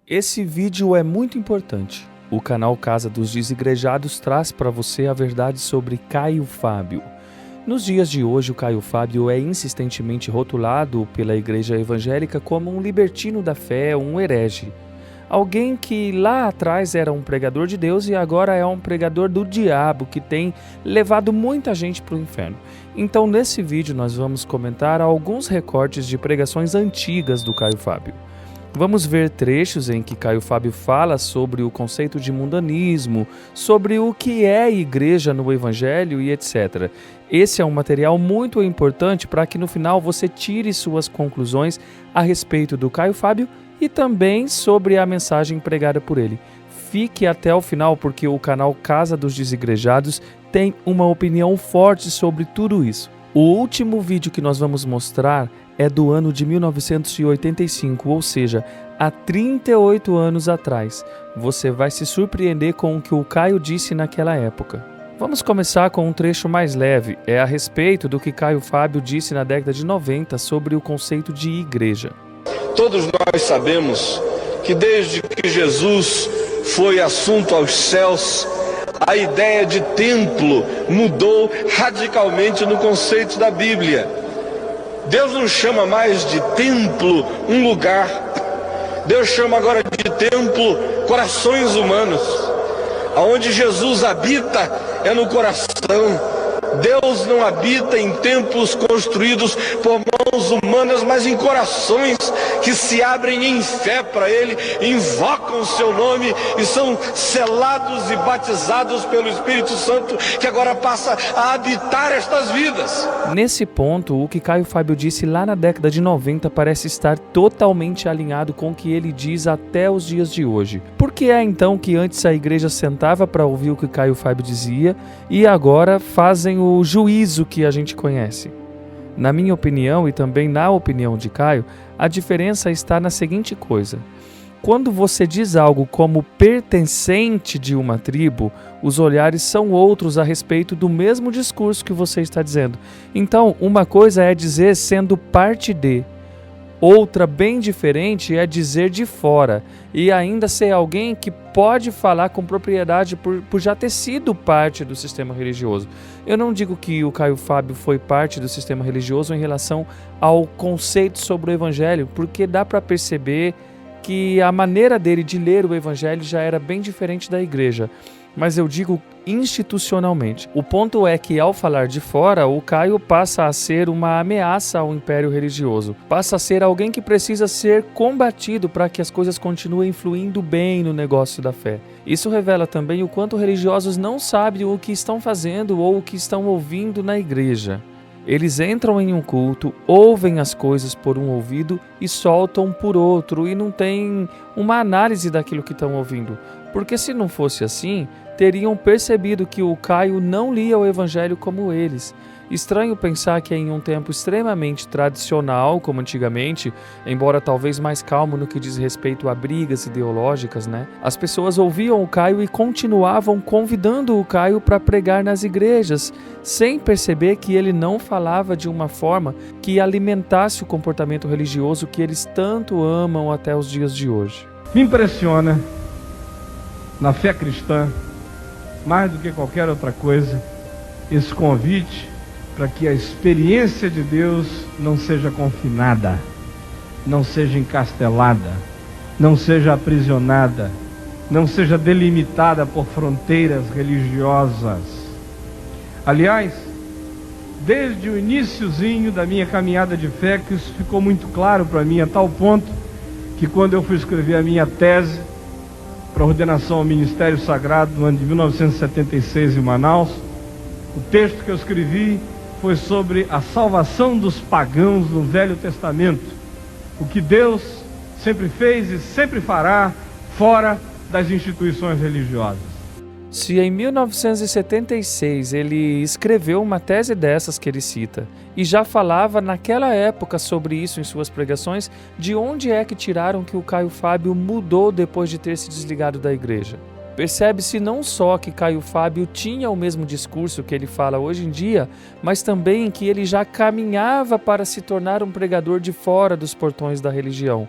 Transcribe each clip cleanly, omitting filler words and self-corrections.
Esse vídeo é muito importante. O canal Casa dos Desigrejados traz para você a verdade sobre Caio Fábio. Nos dias de hoje, o Caio Fábio é insistentemente rotulado pela igreja evangélica como um libertino da fé, um herege. Alguém que lá atrás era um pregador de Deus e agora é um pregador do diabo, que tem levado muita gente para o inferno. Então, nesse vídeo, nós vamos comentar alguns recortes de pregações antigas do Caio Fábio. Vamos ver trechos em que Caio Fábio fala sobre o conceito de mundanismo, sobre o que é igreja no Evangelho e etc. Esse é um material muito importante para que no final você tire suas conclusões a respeito do Caio Fábio e também sobre a mensagem pregada por ele. Fique até o final porque o canal Casa dos Desigrejados tem uma opinião forte sobre tudo isso. O último vídeo que nós vamos mostrar é do ano de 1985, ou seja, há 38 anos atrás. Você vai se surpreender com o que o Caio disse naquela época. Vamos começar com um trecho mais leve, é a respeito do que Caio Fábio disse na década de 90 sobre o conceito de igreja. Todos nós sabemos que desde que Jesus foi assunto aos céus, a ideia de templo mudou radicalmente no conceito da Bíblia. Deus não chama mais de templo um lugar. Deus chama agora de templo corações humanos. Aonde Jesus habita é no coração. Deus não habita em templos construídos por mãos humanas, mas em corações que se abrem em fé para Ele, invocam o seu nome e são selados e batizados pelo Espírito Santo, que agora passa a habitar estas vidas. Nesse ponto, o que Caio Fábio disse lá na década de 90 parece estar totalmente alinhado com o que ele diz até os dias de hoje. Por que é então que antes a igreja sentava para ouvir o que Caio Fábio dizia e agora fazem o juízo que a gente conhece? Na minha opinião e também na opinião de Caio, a diferença está na seguinte coisa. Quando você diz algo como pertencente de uma tribo, os olhares são outros a respeito do mesmo discurso que você está dizendo. Então, uma coisa é dizer sendo parte de, outra bem diferente é dizer de fora, e ainda ser alguém que pode falar com propriedade por já ter sido parte do sistema religioso. Eu não digo que o Caio Fábio foi parte do sistema religioso em relação ao conceito sobre o Evangelho, porque dá para perceber que a maneira dele de ler o Evangelho já era bem diferente da igreja. Mas eu digo institucionalmente. O ponto é que, ao falar de fora, o Caio passa a ser uma ameaça ao império religioso. Passa a ser alguém que precisa ser combatido para que as coisas continuem fluindo bem no negócio da fé. Isso revela também o quanto religiosos não sabem o que estão fazendo ou o que estão ouvindo na igreja. Eles entram em um culto, ouvem as coisas por um ouvido e soltam por outro e não tem uma análise daquilo que estão ouvindo. Porque se não fosse assim, teriam percebido que o Caio não lia o Evangelho como eles. Estranho pensar que em um tempo extremamente tradicional, como antigamente, embora talvez mais calmo no que diz respeito a brigas ideológicas, as pessoas ouviam o Caio e continuavam convidando o Caio para pregar nas igrejas, sem perceber que ele não falava de uma forma que alimentasse o comportamento religioso que eles tanto amam até os dias de hoje. Me impressiona, na fé cristã, mais do que qualquer outra coisa, esse convite para que a experiência de Deus não seja confinada, não seja encastelada, não seja aprisionada, não seja delimitada por fronteiras religiosas. Aliás, desde o iniciozinho da minha caminhada de fé, que isso ficou muito claro para mim, a tal ponto que quando eu fui escrever a minha tese para ordenação ao Ministério Sagrado no ano de 1976 em Manaus, o texto que eu escrevi foi sobre a salvação dos pagãos no Velho Testamento, o que Deus sempre fez e sempre fará fora das instituições religiosas. Se em 1976 ele escreveu uma tese dessas que ele cita e já falava naquela época sobre isso em suas pregações, de onde é que tiraram que o Caio Fábio mudou depois de ter se desligado da igreja? Percebe-se não só que Caio Fábio tinha o mesmo discurso que ele fala hoje em dia, mas também que ele já caminhava para se tornar um pregador de fora dos portões da religião.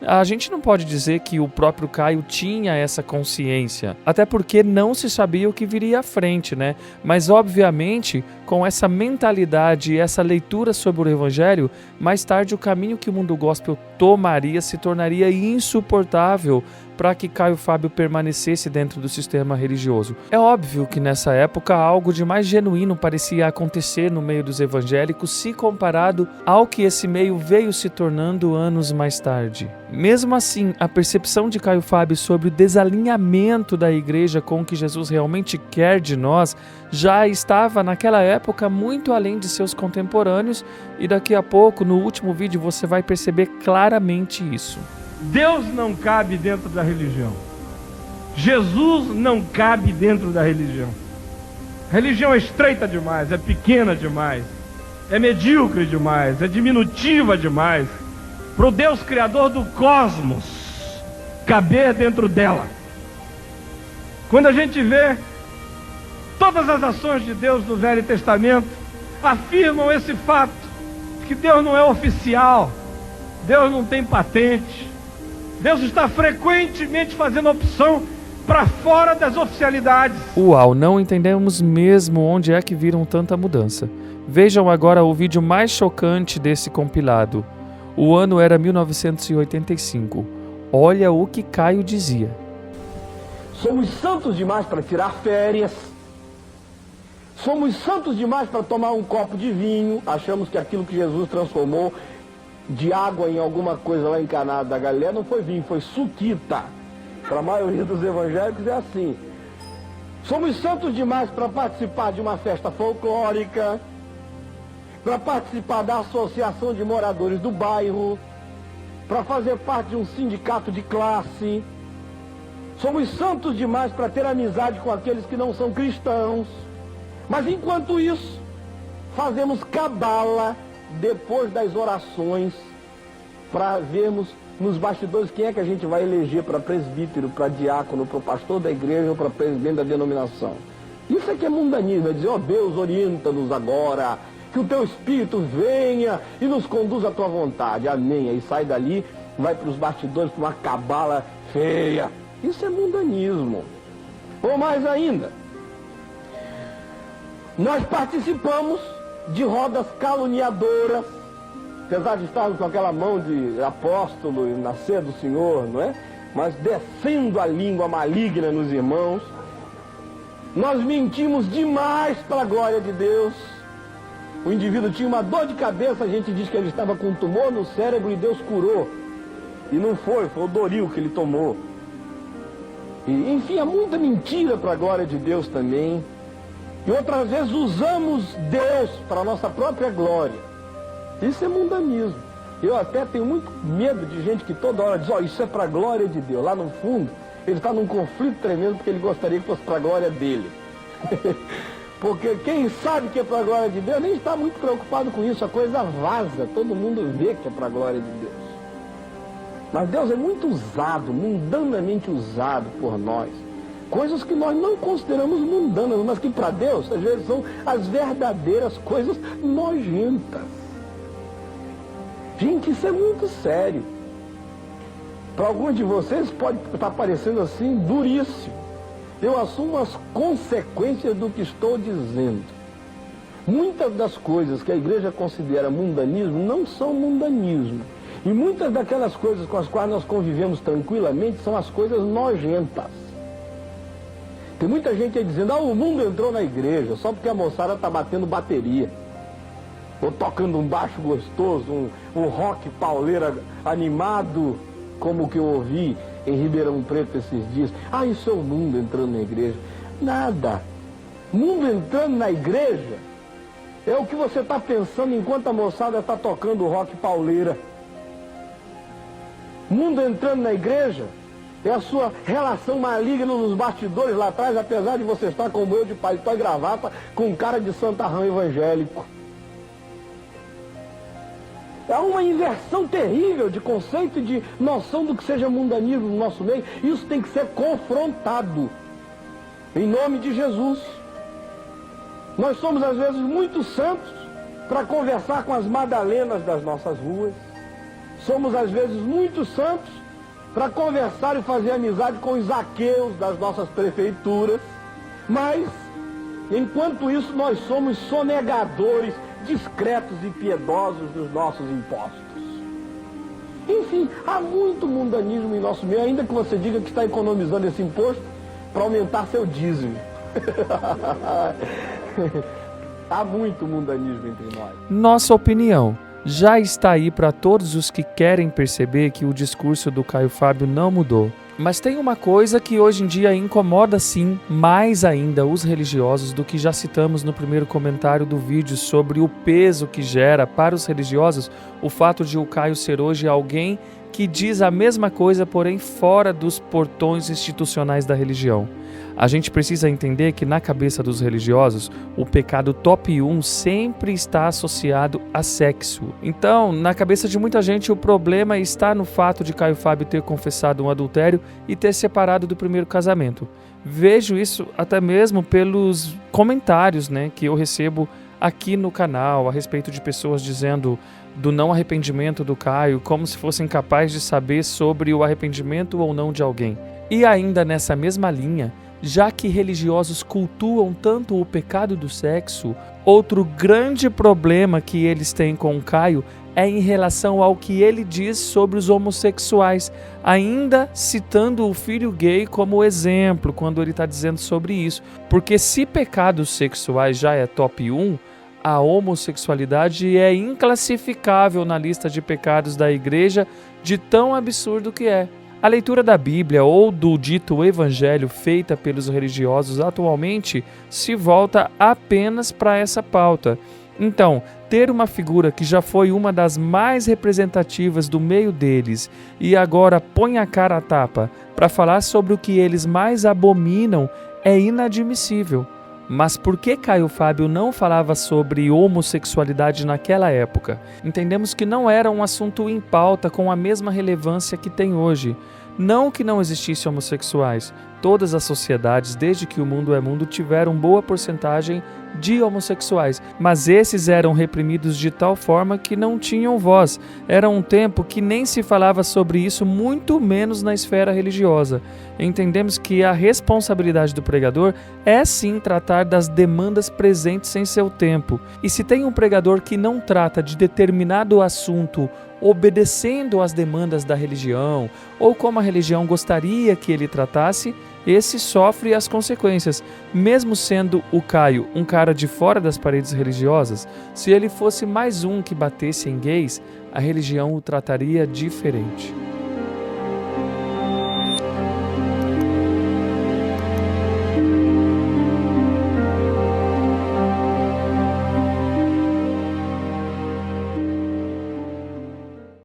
A gente não pode dizer que o próprio Caio tinha essa consciência, até porque não se sabia o que viria à frente, né? Mas, obviamente, com essa mentalidade e essa leitura sobre o Evangelho, mais tarde o caminho que o mundo gospel tomaria se tornaria insuportável para que Caio Fábio permanecesse dentro do sistema religioso. É óbvio que nessa época algo de mais genuíno parecia acontecer no meio dos evangélicos se comparado ao que esse meio veio se tornando anos mais tarde. Mesmo assim, a percepção de Caio Fábio sobre o desalinhamento da igreja com o que Jesus realmente quer de nós já estava naquela época muito além de seus contemporâneos, e daqui a pouco, no último vídeo, você vai perceber claramente isso. Deus não cabe dentro da religião. Jesus não cabe dentro da religião. A religião é estreita demais, é pequena demais, é medíocre demais, é diminutiva demais para o Deus Criador do cosmos caber dentro dela. Quando a gente vê todas as ações de Deus no Velho Testamento, afirmam esse fato, que Deus não é oficial, Deus não tem patente, Deus está frequentemente fazendo opção para fora das oficialidades. Uau, não entendemos mesmo onde é que viram tanta mudança. Vejam agora o vídeo mais chocante desse compilado. O ano era 1985. Olha o que Caio dizia. Somos santos demais para tirar férias. Somos santos demais para tomar um copo de vinho. Achamos que aquilo que Jesus transformou de água em alguma coisa lá em Caná da Galileia não foi vinho, foi suquita. Para a maioria dos evangélicos é assim. Somos santos demais para participar de uma festa folclórica, para participar da associação de moradores do bairro, para fazer parte de um sindicato de classe. Somos santos demais para ter amizade com aqueles que não são cristãos. Mas enquanto isso, fazemos cabala depois das orações para vermos nos bastidores quem é que a gente vai eleger para presbítero, para diácono, para pastor da igreja ou para presidente da denominação. Isso é que é mundanismo, é dizer, ó Deus, orienta-nos agora, que o teu Espírito venha e nos conduza à tua vontade. Amém. Aí sai dali, vai para os bastidores para uma cabala feia. Isso é mundanismo. Ou mais ainda, nós participamos de rodas caluniadoras, apesar de estarmos com aquela mão de apóstolo e nascer do Senhor, não é? Mas descendo a língua maligna nos irmãos. Nós mentimos demais para a glória de Deus. O indivíduo tinha uma dor de cabeça, a gente diz que ele estava com um tumor no cérebro e Deus curou. E não foi o Doril que ele tomou. E, enfim, há muita mentira para a glória de Deus também. E outras vezes usamos Deus para a nossa própria glória. Isso é mundanismo. Eu até tenho muito medo de gente que toda hora diz, ó, isso é para a glória de Deus. Lá no fundo, ele está num conflito tremendo porque ele gostaria que fosse para a glória dele. Porque quem sabe que é para a glória de Deus nem está muito preocupado com isso. A coisa vaza, todo mundo vê que é para a glória de Deus. Mas Deus é muito usado, mundanamente usado por nós. Coisas que nós não consideramos mundanas, mas que para Deus, às vezes, são as verdadeiras coisas nojentas. Gente, isso é muito sério. Para alguns de vocês pode estar parecendo assim, duríssimo. Eu assumo as consequências do que estou dizendo. Muitas das coisas que a igreja considera mundanismo não são mundanismo. E muitas daquelas coisas com as quais nós convivemos tranquilamente são as coisas nojentas. Tem muita gente aí dizendo, o mundo entrou na igreja só porque a moçada está batendo bateria. Ou tocando um baixo gostoso, um rock pauleira animado, como o que eu ouvi em Ribeirão Preto esses dias. Isso é o mundo entrando na igreja. Nada. Mundo entrando na igreja é o que você está pensando enquanto a moçada está tocando rock pauleira. Mundo entrando na igreja é a sua relação maligna nos bastidores lá atrás, apesar de você estar como eu de paletó e gravata, com cara de santarrão evangélico. Há uma inversão terrível de conceito e de noção do que seja mundanismo no nosso meio. Isso tem que ser confrontado. Em nome de Jesus. Nós somos, às vezes, muito santos para conversar com as madalenas das nossas ruas. Somos às vezes muito santos para conversar e fazer amizade com os Zaqueus das nossas prefeituras, mas enquanto isso nós somos sonegadores discretos e piedosos dos nossos impostos. Enfim, há muito mundanismo em nosso meio, ainda que você diga que está economizando esse imposto para aumentar seu dízimo. Há muito mundanismo entre nós. Nossa opinião já está aí para todos os que querem perceber que o discurso do Caio Fábio não mudou. Mas tem uma coisa que hoje em dia incomoda sim mais ainda os religiosos do que já citamos no primeiro comentário do vídeo sobre o peso que gera para os religiosos o fato de o Caio ser hoje alguém que diz a mesma coisa, porém fora dos portões institucionais da religião. A gente precisa entender que na cabeça dos religiosos, o pecado top 1 sempre está associado a sexo. Então, na cabeça de muita gente, o problema está no fato de Caio Fábio ter confessado um adultério e ter separado do primeiro casamento. Vejo isso até mesmo pelos comentários, que eu recebo aqui no canal a respeito de pessoas dizendo do não arrependimento do Caio, como se fossem capazes de saber sobre o arrependimento ou não de alguém. E ainda nessa mesma linha, já que religiosos cultuam tanto o pecado do sexo, outro grande problema que eles têm com o Caio é em relação ao que ele diz sobre os homossexuais, ainda citando o filho gay como exemplo quando ele está dizendo sobre isso. Porque se pecados sexuais já é top 1, a homossexualidade é inclassificável na lista de pecados da igreja, de tão absurdo que é. A leitura da Bíblia ou do dito evangelho feita pelos religiosos atualmente se volta apenas para essa pauta. Então, ter uma figura que já foi uma das mais representativas do meio deles e agora põe a cara a tapa para falar sobre o que eles mais abominam é inadmissível. Mas por que Caio Fábio não falava sobre homossexualidade naquela época? Entendemos que não era um assunto em pauta com a mesma relevância que tem hoje. Não que não existissem homossexuais. Todas as sociedades, desde que o mundo é mundo, tiveram boa porcentagem de homossexuais, mas esses eram reprimidos de tal forma que não tinham voz. Era um tempo que nem se falava sobre isso, muito menos na esfera religiosa. Entendemos que a responsabilidade do pregador é sim tratar das demandas presentes em seu tempo. E se tem um pregador que não trata de determinado assunto obedecendo às demandas da religião, ou como a religião gostaria que ele tratasse, esse sofre as consequências. Mesmo sendo o Caio um cara de fora das paredes religiosas, se ele fosse mais um que batesse em gays, a religião o trataria diferente.